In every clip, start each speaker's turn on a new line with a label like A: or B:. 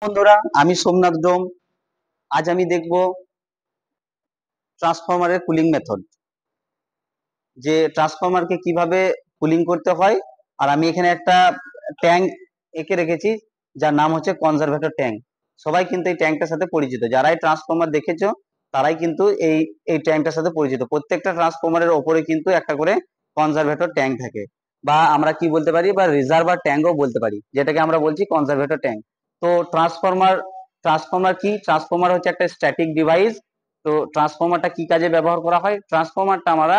A: বন্ধুরা, আমি সোমনাথ ডোম। আজ আমি দেখব ট্রান্সফরমারের কুলিং মেথড, যে ট্রান্সফরমারকে কিভাবে কুলিং করতে হয়। আর আমি এখানে একটা ট্যাঙ্ক এঁকে রেখেছি, যার নাম হচ্ছে কনজারভেটর ট্যাঙ্ক। সবাই কিন্তু এই ট্যাঙ্কটার সাথে পরিচিত, যারাই ট্রান্সফরমার দেখেছো তারাই কিন্তু এই এই ট্যাঙ্কটার সাথে পরিচিত। প্রত্যেকটা ট্রান্সফরমারের ওপরে কিন্তু একটা করে কনজারভেটর ট্যাঙ্ক থাকে, বা আমরা কি বলতে পারি, বা রিজার্ভার ট্যাঙ্কও বলতে পারি, যেটাকে আমরা বলছি কনজারভেটর ট্যাঙ্ক। তো ট্রান্সফরমার কি? ট্রান্সফরমার হচ্ছে একটা স্ট্যাটিক ডিভাইস। তো ট্রান্সফরমারটা কি কাজে ব্যবহার করা হয়? ট্রান্সফরমারটা আমরা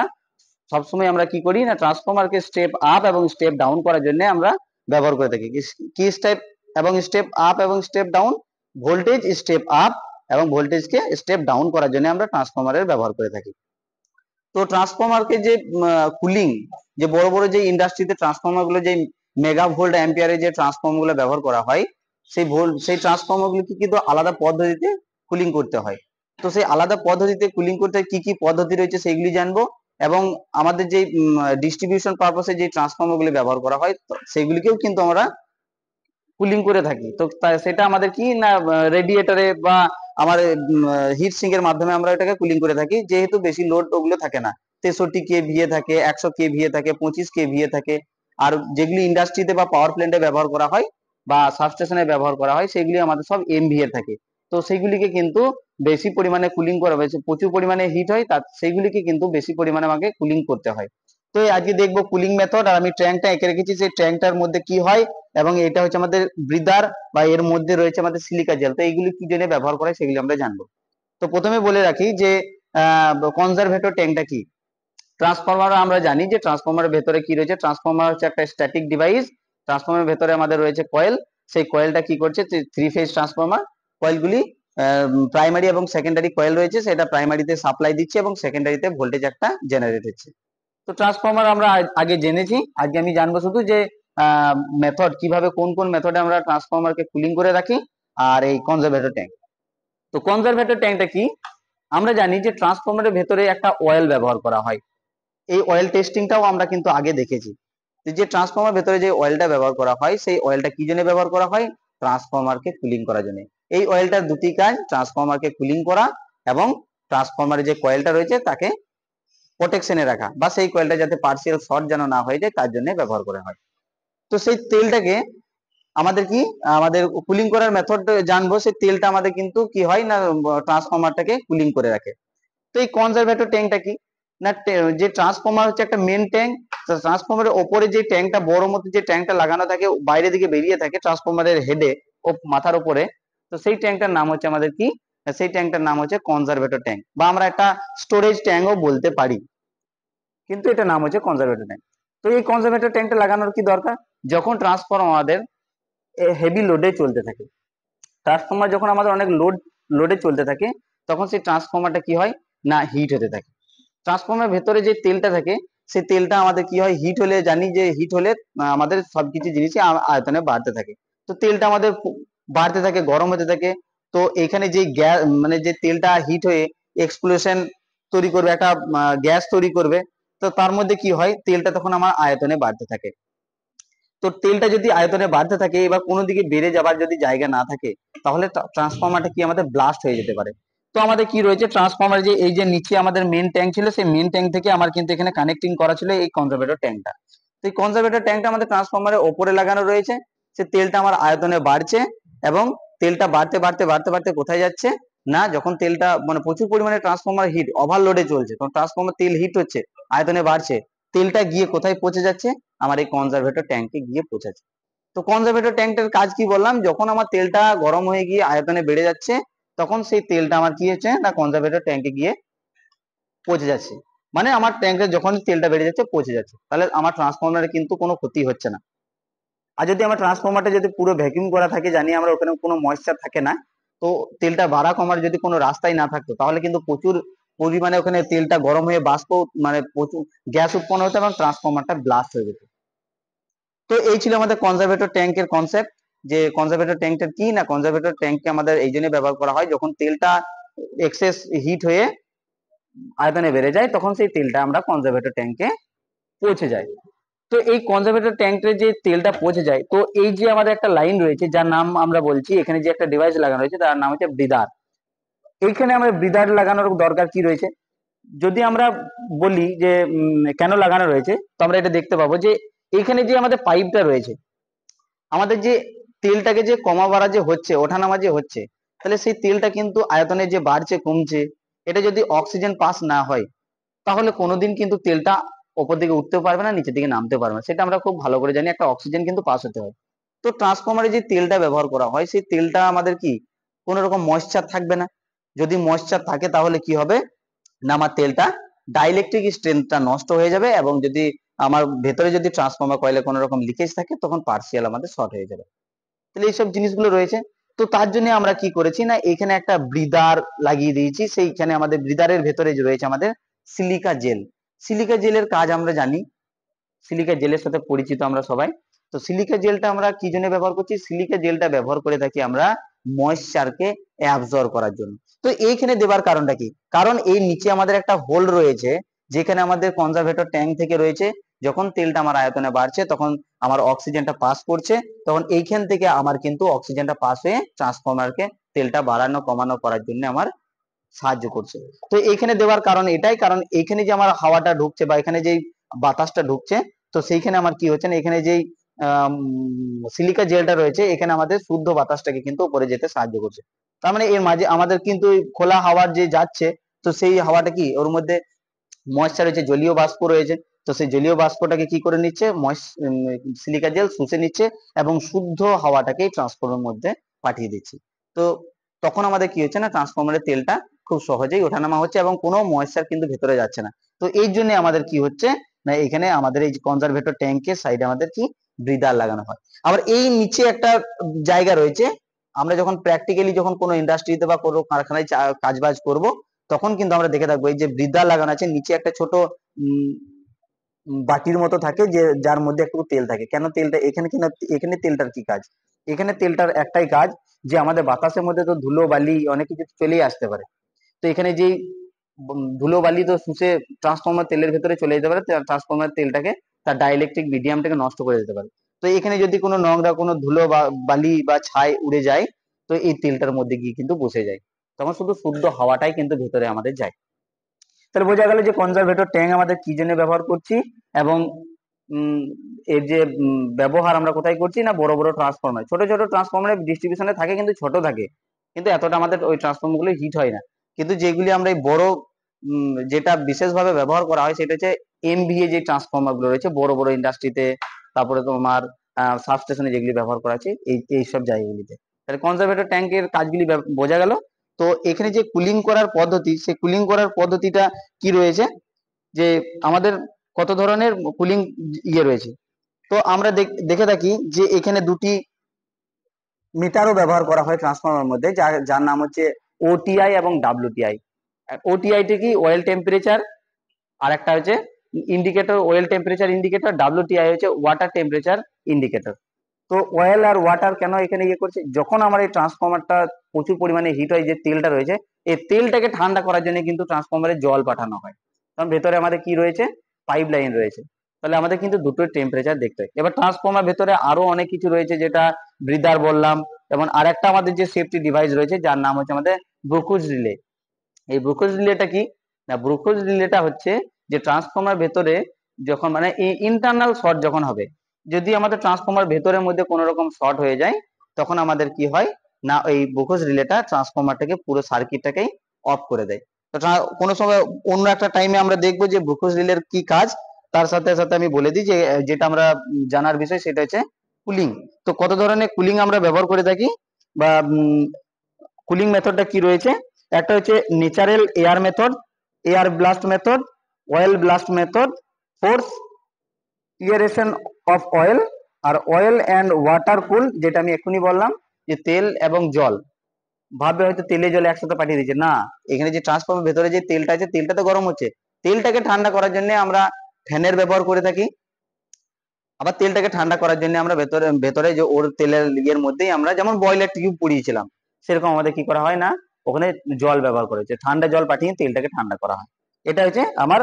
A: সবসময় আমরা কি করি না, ট্রান্সফরমারকে স্টেপ আপ এবং স্টেপ ডাউন করার জন্য আমরা ব্যবহার করে থাকি। কি স্টেপ এবং স্টেপ আপ এবং step down? Voltage step up এবং ভোল্টেজকে স্টেপ ডাউন করার জন্য আমরা ট্রান্সফরমারের ব্যবহার করে থাকি। তো ট্রান্সফরমারকে যে কুলিং, যে বড় বড় যে ইন্ডাস্ট্রিতে ট্রান্সফরমার গুলো, যে মেগা ভোল্ট অ্যাম্পিয়ারে যে ট্রান্সফরমার গুলো ব্যবহার করা হয়, সেই ট্রান্সফরমার গুলোকে কিন্তু আলাদা পদ্ধতিতে কুলিং করতে হয়। তো সেই আলাদা পদ্ধতিতে কুলিং করতে কি কি পদ্ধতি রয়েছে সেগুলি জানবো, এবং আমাদের যে ডিস্ট্রিবিউশন পারপাসে যে ট্রান্সফরমার গুলি ব্যবহার করা হয় সেগুলিকেও কিন্তু আমরা কুলিং করে থাকি। তো সেটা আমাদের কি না, রেডিয়েটরে বা আমার হিট সিঙ্ক এর মাধ্যমে আমরা এটাকে কুলিং করে থাকি, যেহেতু বেশি লোড ওগুলো থাকে না। 63 কেভিএ থাকে, 100 কেভিএ থাকে, 25 কেভিএ থাকে। আর যেগুলি ইন্ডাস্ট্রিতে বা পাওয়ার প্ল্যান্টে ব্যবহার করা হয় বা সাবস্টেশনে ব্যবহার করা হয় সেগুলি আমাদের সব এমভিএ থাকে। তো সেইগুলিকে কিন্তু বেশি পরিমাণে কুলিং করা হয়েছে, প্রচুর পরিমাণে হিট হয়, তা সেইগুলিকে কিন্তু বেশি পরিমাণে আমাকে কুলিং করতে হয়। তো আজকে দেখবো কুলিং মেথড। আর আমি ট্যাঙ্কটা এঁকে রেখেছি, সেই ট্যাঙ্কটার মধ্যে কি হয়, এবং এটা হচ্ছে আমাদের ব্রিদার, বা এর মধ্যে রয়েছে আমাদের সিলিকা জেল। তো এইগুলি কি জন্য ব্যবহার করে সেগুলি আমরা জানবো। তো প্রথমে বলে রাখি যে কনজারভেটর ট্যাঙ্কটা কি। ট্রান্সফরমার আমরা জানি যে ট্রান্সফরমারের ভেতরে কি রয়েছে। ট্রান্সফরমার হচ্ছে একটা স্ট্যাটিক ডিভাইস। ট্রান্সফরমারের ভেতরে আমাদের রয়েছে কয়েল। সেই কয়েলটা কি করছে, থ্রি ফেজ ট্রান্সফরমার। কয়েলগুলি প্রাইমারি এবং সেকেন্ডারি কয়েল রয়েছে, সেটা প্রাইমারিতে সাপ্লাই দিচ্ছে এবং সেকেন্ডারিতে ভোল্টেজ একটা জেনারেট হচ্ছে। তো ট্রান্সফরমার আমরা আগে জেনেছি, আজকে আমি জানবো শুধু যে মেথড কিভাবে, কোন কোন মেথডে আমরা ট্রান্সফরমারকে কুলিং করে রাখি, আর এই কনজারভেটর ট্যাঙ্ক। তো কনজারভেটর ট্যাঙ্কটা কি? আমরা জানি যে ট্রান্সফরমারের ভেতরে একটা অয়েল ব্যবহার করা হয়। এই অয়েল টেস্টিংটাও আমরা কিন্তু আগে দেখেছি। যে ট্রান্সফরমার ভেতরে যে অয়েলটা ব্যবহার করা হয়, সেই অয়েলটা কি জন্য ব্যবহার করা হয়? ট্রান্সফরমারকে কুলিং করার জন্য। এই অয়েলটার দুটি কাজ, ট্রান্সফরমারকে কুলিং করা এবং ট্রান্সফরমারের যে কয়েলটা রয়েছে তাকে প্রোটেকশনে রাখা, বা সেই কয়েলটা যাতে পার্সিয়াল শর্ট যেন না হয়ে যায় তার জন্য ব্যবহার করা হয়। তো সেই তেলটাকে আমাদের কি, আমাদের কুলিং করার মেথড জানবো। সেই তেলটা আমাদের কিন্তু কি হয় না, ট্রান্সফরমারটাকে কুলিং করে রাখে। তো এই কনজারভেটর ট্যাঙ্কটা কি না, যে ট্রান্সফরমার হচ্ছে একটা মেন ট্যাঙ্ক। ট্রান্সফরমারের ওপরে যে ট্যাঙ্কটা, বড় মতো যে ট্যাঙ্কটা লাগানো থাকে, বাইরে দিকে বেরিয়ে থাকে ট্রান্সফরমারের হেডে ও মাথার উপরে। তো সেই ট্যাঙ্কটার নাম হচ্ছে আমাদের কি, সেই ট্যাঙ্কটার নাম হচ্ছে কনজারভেটর ট্যাঙ্ক, বা আমরা একটা স্টোরেজ ট্যাঙ্কও বলতে পারি, কিন্তু এটা নাম হচ্ছে কনজারভেটর ট্যাঙ্ক। তো এই কনজারভেটর ট্যাঙ্কটা লাগানোর কি দরকার? যখন ট্রান্সফরমার আমাদের হেভি লোডে চলতে থাকে, ট্রান্সফরমার যখন আমাদের অনেক লোডে চলতে থাকে, তখন সেই ট্রান্সফরমারটা কি হয় না, হিট হতে থাকে। ট্রান্সফরমারের ভেতরে যে তেলটা থাকে, সেই তেলটা আমাদের কি হয়, হিট হলে, জানি যে হিট হলে আমাদের সবকিছু জিনিসই আয়তনে বাড়তে থাকে। তো তেলটা আমাদের বাড়তে থাকে, গরম হতে থাকে। তো এখানে যে গ্যাস, মানে যে তেলটা হিট হয়ে এক্সপ্লোশন তৈরি করবে, একটা গ্যাস তৈরি করবে। তো তার মধ্যে কি হয়, তেলটা তখন আমার আয়তনে বাড়তে থাকে। তো তেলটা যদি আয়তনে বাড়তে থাকে, এবার কোনো দিকে বেড়ে যাবার যদি জায়গা না থাকে, তাহলে ট্রান্সফরমারটা কি আমাদের ব্লাস্ট হয়ে যেতে পারে। তো আমাদের কি রয়েছে, ট্রান্সফরমার যে এই যে নিচে আমাদের মেন ট্যাঙ্ক ছিল, সেই মেন ট্যাঙ্ক থেকে আমার কিন্তু এখানে কানেক্টিং করা ছিল এই কনজারভেটর ট্যাঙ্কটা। তো এই কনজারভেটর ট্যাঙ্কটা আমাদের ট্রান্সফরমারের ওপরে লাগানো রয়েছে। সে তেলটা আমার আয়তনে বাড়ছে, এবং তেলটা বাড়তে বাড়তে বাড়তে বাড়তে কোথায় যাচ্ছে না, যখন তেলটা মানে প্রচুর পরিমাণে ট্রান্সফরমার হিট ওভারলোডে চলছে, তখন ট্রান্সফরমার তেল হিট হচ্ছে, আয়তনে বাড়ছে, তেলটা গিয়ে কোথায় পৌঁছে যাচ্ছে, আমার এই কনজারভেটর ট্যাঙ্কে গিয়ে পৌঁছাচ্ছে। তো কনজারভেটর ট্যাঙ্কটার কাজ কি বললাম, যখন আমার তেলটা গরম হয়ে গিয়ে আয়তনে বেড়ে যাচ্ছে, তখন সেই তেলটা আমার কি হচ্ছে না, কনজারভেটর ট্যাঙ্কে গিয়ে পৌঁছে যাচ্ছে। মানে আমার ট্যাঙ্কে যখন তেলটা বেড়ে যাচ্ছে পৌঁছে যাচ্ছে, তাহলে আমার ট্রান্সফরমারে কিন্তু কোনো ক্ষতি হচ্ছে না। আর যদি আমার ট্রান্সফরমারটা যদি পুরো ভ্যাকিউম করা থাকে, জানি আমরা ওখানে কোনো ময়েশ্চার থাকে না, তো তেলটা বাড়া কমার যদি কোনো রাস্তাই না থাকতো, তাহলে কিন্তু প্রচুর পরিমাণে ওখানে তেলটা গরম হয়ে বাষ্প, মানে প্রচুর গ্যাস উৎপন্ন হতো এবং ট্রান্সফরমারটা ব্লাস্ট হয়ে যেত। তো এই ছিল আমাদের কনজারভেটর ট্যাঙ্কের কনসেপ্ট। যে কনজারভেটর ট্যাঙ্কটা কি না, কনজারভেটর ট্যাঙ্ককে আমাদের এই জন্য ব্যবহার করা হয়, যখন তেলটা এক্সেস হিট হয়ে আয়তনে বেড়ে যায়, তখন সেই তেলটা আমরা কনজারভেটর ট্যাঙ্কে পৌঁছে যায়। তো এই কনজারভেটর ট্যাঙ্কে যে তেলটা পচে যায়, তো এই যে আমাদের একটা লাইন রয়েছে যার নাম আমরা বলছি, এখানে যে একটা ডিভাইস লাগানো রয়েছে তার নাম হচ্ছে ব্রিদার। এইখানে আমরা ব্রিদার লাগানোর দরকার কি রয়েছে, যদি আমরা বলি যে কেন লাগানো রয়েছে, তো আমরা এটা দেখতে পাবো যে এইখানে যে আমাদের পাইপটা রয়েছে, আমাদের যে তেলটাকে যে কমা বাড়া যে হচ্ছে, ওঠানামা যে হচ্ছে, তাহলে সেই তেলটা কিন্তু আয়তনে যে বাড়ছে কমছে, এটা যদি অক্সিজেন পাস না হয় তাহলে কোনোদিন কিন্তু তেলটা ওপর দিকে উঠতেও পারবে না, নিচের দিকে নামতে পারবে না। সেটা আমরা খুব ভালো করে জানি, একটা অক্সিজেন কিন্তু পাস হতে হয়। তো ট্রান্সফরমারে যে তেলটা ব্যবহার করা হয়, সেই তেলটা আমাদের কি কোনো রকম ময়েশ্চার থাকবে না। যদি ময়েশ্চার থাকে তাহলে কি হবে না, আমার তেলটা ডাইলেকট্রিক স্ট্রেংথটা নষ্ট হয়ে যাবে, এবং যদি আমার ভেতরে যদি ট্রান্সফরমার কয়েলে কোনো রকম লিকেজ থাকে তখন পার্সিয়াল আমাদের শর্ট হয়ে যাবে। তাহলে এইসব জিনিসগুলো রয়েছে। তো তার জন্য আমরা কি করেছি না, এখানে একটা ব্রিদার লাগিয়ে দিয়েছি। সেইখানে আমাদের ব্রিদারের ভেতরে যে রয়েছে আমাদের সিলিকা জেল। সিলিকা জেলের কাজ আমরা জানি, সিলিকা জেলের সাথে পরিচিত আমরা সবাই। তো সিলিকা জেলটা আমরা কি জন্য ব্যবহার করছি, সিলিকা জেলটা ব্যবহার করে থাকি আমরা ময়েশ্চারকে অ্যাবজর্ব করার জন্য। তো এইখানে দেবার কারণটা কি, কারণ এই নিচে আমাদের একটা হোল রয়েছে যেখানে আমাদের কনজারভেটর ট্যাঙ্ক থেকে রয়েছে, যখন তেলটা আমার আয়তনে বাড়ছে তখন আমার অক্সিজেনটা পাস করছে, তখন এইখান থেকে আমার কিন্তু অক্সিজেনটা পাস হয়ে ট্রান্সফরমারকে তেলটা বাড়ানো কমানো করার জন্য আমার সাহায্য করছে। তো এইখানে দেওয়ার কারণ এটাই, কারণ এইখানে যে আমার হাওয়াটা ঢুকছে বা এখানে যেই বাতাসটা ঢুকছে, তো সেইখানে আমার কি হচ্ছে না, এখানে যেই সিলিকা জেলটা রয়েছে এখানে আমাদের শুদ্ধ বাতাসটাকে কিন্তু উপরে যেতে সাহায্য করছে। তার মানে এর মাঝে আমাদের কিন্তু খোলা হাওয়ার যে যাচ্ছে, তো সেই হাওয়াটা কি ওর মধ্যে ময়েশ্চার রয়েছে, জলীয় বাষ্প রয়েছে, তো সেই জলীয় বাষ্পটাকে কি করে নিচ্ছে, সিলিকা জেল শুষে নিচ্ছে এবং শুদ্ধ হাওয়াটাকে ট্রান্সফরমারের মধ্যে পাঠিয়ে দিচ্ছে। তো তখন আমাদের কি হচ্ছে না, ট্রান্সফরমারের তেলটা খুব সহজেই ওঠানামা হচ্ছে এবং কোনো ময়েশ্চার কিন্তু ভেতরে যাচ্ছে না। তো এই জন্য আমাদের কি হচ্ছে না, এখানে আমাদের এই কনজারভেটর ট্যাঙ্কের সাইডে আমাদের কি ব্রিদার লাগানো হয়। আবার এই নিচে একটা জায়গা রয়েছে, আমরা যখন প্র্যাকটিক্যালি যখন কোনো ইন্ডাস্ট্রিতে বা কোনো কারখানায় কাজবাজ করব, তখন কিন্তু আমরা দেখে থাকবো এই যে ব্রিদার লাগানো আছে, নিচে একটা ছোট উম বাটির মতো থাকে যে যার মধ্যে একটু তেল থাকে। কেন তেলটা এখানে কিনা, এখানে তেলটার কি কাজ, এখানে তেলটার একটাই কাজ যে আমাদের বাতাসের মধ্যে তো ধুলো বালি অনেক কিছু চলেই আসতে পারে, তো এখানে যেই ধুলো বালি তো শুষে ট্রান্সফরমার তেলের ভেতরে চলে যেতে পারে, ট্রান্সফরমার তেলটাকে তার ডাইলেকট্রিক মিডিয়ামটাকে নষ্ট করে দিতে পারে। তো এখানে যদি কোনো নোংরা কোনো ধুলো বা বালি বা ছাই উড়ে যায়, তো এই তেলটার মধ্যে গিয়ে কিন্তু বসে যায়, তখন শুধু শুদ্ধ হাওয়াটাই কিন্তু ভেতরে আমাদের যায়। তাহলে বোঝা গেল যে কনজারভেটর ট্যাঙ্ক আমাদের কি জন্য ব্যবহার করছি, এবং এর যে ব্যবহার আমরা কোথায় করছি না, বড় বড় ট্রান্সফরমার, ছোট ছোট ট্রান্সফরমারের ডিস্ট্রিবিউশনে থাকে কিন্তু ছোট থাকে, কিন্তু এতটা আমাদের ওই ট্রান্সফরমার গুলো হিট হয় না। কিন্তু যেগুলি আমরা এই বড় যেটা বিশেষভাবে ব্যবহার করা হয় সেটা হচ্ছে এমভিএ যে ট্রান্সফরমার গুলো রয়েছে বড় বড় ইন্ডাস্ট্রিতে, তারপরে তোমার সাবস্টেশনে যেগুলি ব্যবহার করা আছে এইসব জায়গাগুলিতে। তাহলে কনজারভেটর ট্যাঙ্কের কাজগুলি বোঝা গেল। তো এখানে যে কুলিং করার পদ্ধতি, সেই কুলিং করার পদ্ধতিটা কি রয়েছে, যে আমাদের কত ধরনের কুলিং ইয়ে রয়েছে। তো আমরা দেখে থাকি যে এখানে দুটি মিটারও ব্যবহার করা হয় ট্রান্সফরমার মধ্যে, যার নাম হচ্ছে ওটিআই এবং ডাব্লিউটিআই। ওটিআইটা কি অয়েল টেম্পারেচার, আর একটা হচ্ছে indicator, oil temperature indicator. WTI হচ্ছে ওয়াটার টেম্পারেচার ইন্ডিকেটর। তো অয়েল আর ওয়াটার কেন এখানে ইয়ে করছে, যখন আমার এই ট্রান্সফরমারটা প্রচুর পরিমাণে হিট হয়, যে তেলটা রয়েছে এই তেলটাকে ঠান্ডা করার জন্য কিন্তু ট্রান্সফরমারে জল পাঠানো হয়, কারণ ভেতরে আমাদের কি রয়েছে, পাইপ লাইন রয়েছে। তাহলে আমাদের কিন্তু দুটো টেম্পারেচার দেখতে হয়। এবার ট্রান্সফরমার ভেতরে আরো অনেক কিছু রয়েছে, যেটা ব্রিদার বললাম, এবং আরেকটা আমাদের যে সেফটি ডিভাইস রয়েছে যার নাম হচ্ছে আমাদের ব্রুকুজ রিলে। এই ব্রুকুজ রিলেটা কি না, ব্রুকুজ রিলেটা হচ্ছে যে ট্রান্সফরমার ভেতরে যখন মানে ইন্টারনাল শর্ট যখন হবে, যদি আমাদের ট্রান্সফরমার ভেতরের মধ্যে কোনো রকম শর্ট হয়ে যায়, তখন আমাদের কি হয় না, ওই ব্রুকুজ রিলেটা ট্রান্সফরমারটাকে পুরো সার্কিটটাকেই অফ করে দেয়। তো কোনো সময় অন্য একটা টাইমে আমরা দেখবো যে ব্রুকুজ রিলের কি কাজ, তার সাথে সাথে আমি বলে দিই যে যেটা আমরা জানার বিষয় সেটা হচ্ছে কুলিং। তো কত ধরনের কুলিং আমরা ব্যবহার করে থাকি, বা কুলিং মেথডটা কি রয়েছে, একটা হচ্ছে natural air method, air blast method, oil blast method, force aeration of oil, আর অয়েল অ্যান্ড ওয়াটার কুল, যেটা আমি এক্ষুনি বললাম যে তেল এবং জল। ভাববে হয়তো তেলে জলে একসাথে পাঠিয়ে দিচ্ছে, না, এখানে যে ট্রান্সফরমার ভেতরে যে তেলটা আছে তেলটা তো গরম হচ্ছে, তেলটাকে ঠান্ডা করার জন্য আমরা ফ্যানের ব্যবহার করে থাকি। আবার তেলটাকে ঠান্ডা করার জন্য আমরা ভেতরে ভেতরে যে ওর তেলের ইয়ের মধ্যেই আমরা যেমন বয়লার টিউব পুড়িয়েছিলাম, সেরকম আমাদের কি করা হয় না, ওখানে জল ব্যবহার করেছে, ঠান্ডা জল পাঠিয়ে তেলটাকে ঠান্ডা করা হয়। এটা হচ্ছে আমার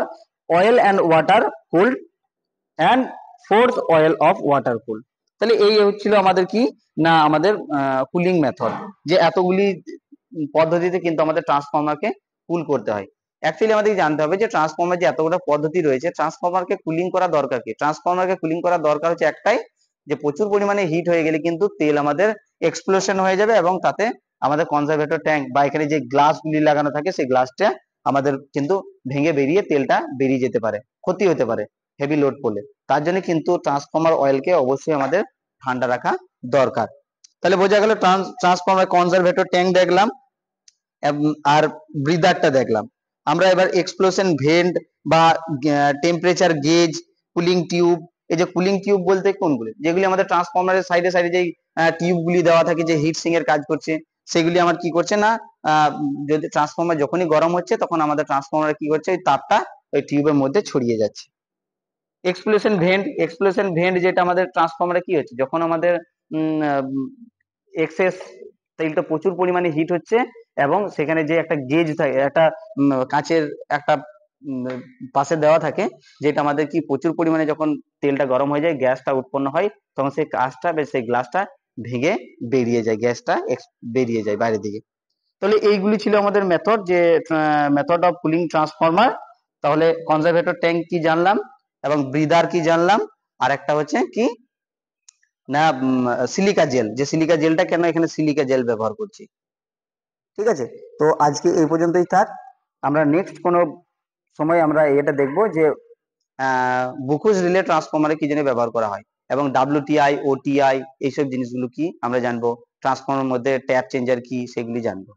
A: oil and water cooled and force oil of water কুল। তাহলে এই হচ্ছিল আমাদের কি না আমাদের কুলিং মেথড, যে এতগুলি পদ্ধতিতে কিন্তু আমাদের ট্রান্সফর্মারকে কুল করতে হয়। অ্যাকচুয়ালি আমাদের জানতে হবে যে ট্রান্সফর্মার যে এতগুলো পদ্ধতি রয়েছে, ট্রান্সফর্মারকে কুলিং করা দরকার কি? ট্রান্সফর্মারকে কুলিং করার দরকার হচ্ছে একটাই, যে প্রচুর পরিমাণে হিট হয়ে গেলে কিন্তু তেল আমাদের এক্সপ্লোশন হয়ে যাবে এবং তাতে আমাদের কনজারভেটর ট্যাঙ্ক বা এখানে যে গ্লাসগুলি লাগানো থাকে সেই গ্লাসটা আমাদের কিন্তু ভেঙে বেরিয়ে তেলটা বেরিয়ে যেতে পারে, ক্ষতি হতে পারে হেভি লোড পড়লে। তার জন্য কিন্তু ট্রান্সফর্মার অয়েলকে অবশ্যই আমাদের ঠান্ডা রাখা দরকার। তাহলে বোঝা গেল ট্রান্সফর্মার কনজারভেটর ট্যাঙ্ক দেখলাম আর ব্রিদারটা দেখলাম। আমরা এবার এক্সপ্লোশন ভেন্ট বা টেম্পারেচার গেজ, কুলিং টিউব, এই যে কুলিং টিউব বলতে কোনগুলি, যেগুলি আমাদের ট্রান্সফর্মারের সাইডে সাইডে যেই টিউবগুলি দেওয়া থাকে যে হিট সিং এর কাজ করছে, সেগুলি আমার কি করছে না যদি ট্রান্সফর্মার যখনই গরম হচ্ছে তখন আমাদের ট্রান্সফর্মার কি করছে ওই তাপটা ওই টিউবের মধ্যে ছড়িয়ে যাচ্ছে। এক্সপ্লোশন ভেন্ট যেটা আমাদের ট্রান্সফর্মারে কি হচ্ছে, যখন আমাদের এক্সেস তেলটা প্রচুর পরিমাণে হিট হচ্ছে এবং সেখানে যে একটা গেজ থাকে, একটা কাঁচের একটা পাশে দেওয়া থাকে, যেটা আমাদের কি প্রচুর পরিমাণে যখন তেলটা গরম হয়ে যায় গ্যাসটা উৎপন্ন হয়, তখন সেই কাঁচটা বা সেই গ্লাসটা ভেঙে বেরিয়ে যায়, গ্যাসটা বেরিয়ে যায় বাইরের দিকে। তাহলে এইগুলি ছিল আমাদের মেথড, যে মেথড অফ কুলিং ট্রান্সফর্মার। তাহলে কনজারভেটর ট্যাঙ্ক কি জানলাম এবং ব্রিদার কি জানলাম, আর একটা হচ্ছে কি না সিলিকা জেল, যে সিলিকা জেলটা কেন এখানে সিলিকা জেল ব্যবহার করছি। ঠিক আছে, তো আজকে এই পর্যন্তই থাক। আমরা নেক্সট কোনো সময় আমরা এটা দেখব যে বুকুস রিলে ট্রান্সফর্মারে কি জন্য ব্যবহার করা হয় এবং WTI, OTI এইসব জিনিসগুলো কি আমরা জানবো, ট্রান্সফর্মার মধ্যে ট্যাপ চেঞ্জার কি সেগুলি জানবো।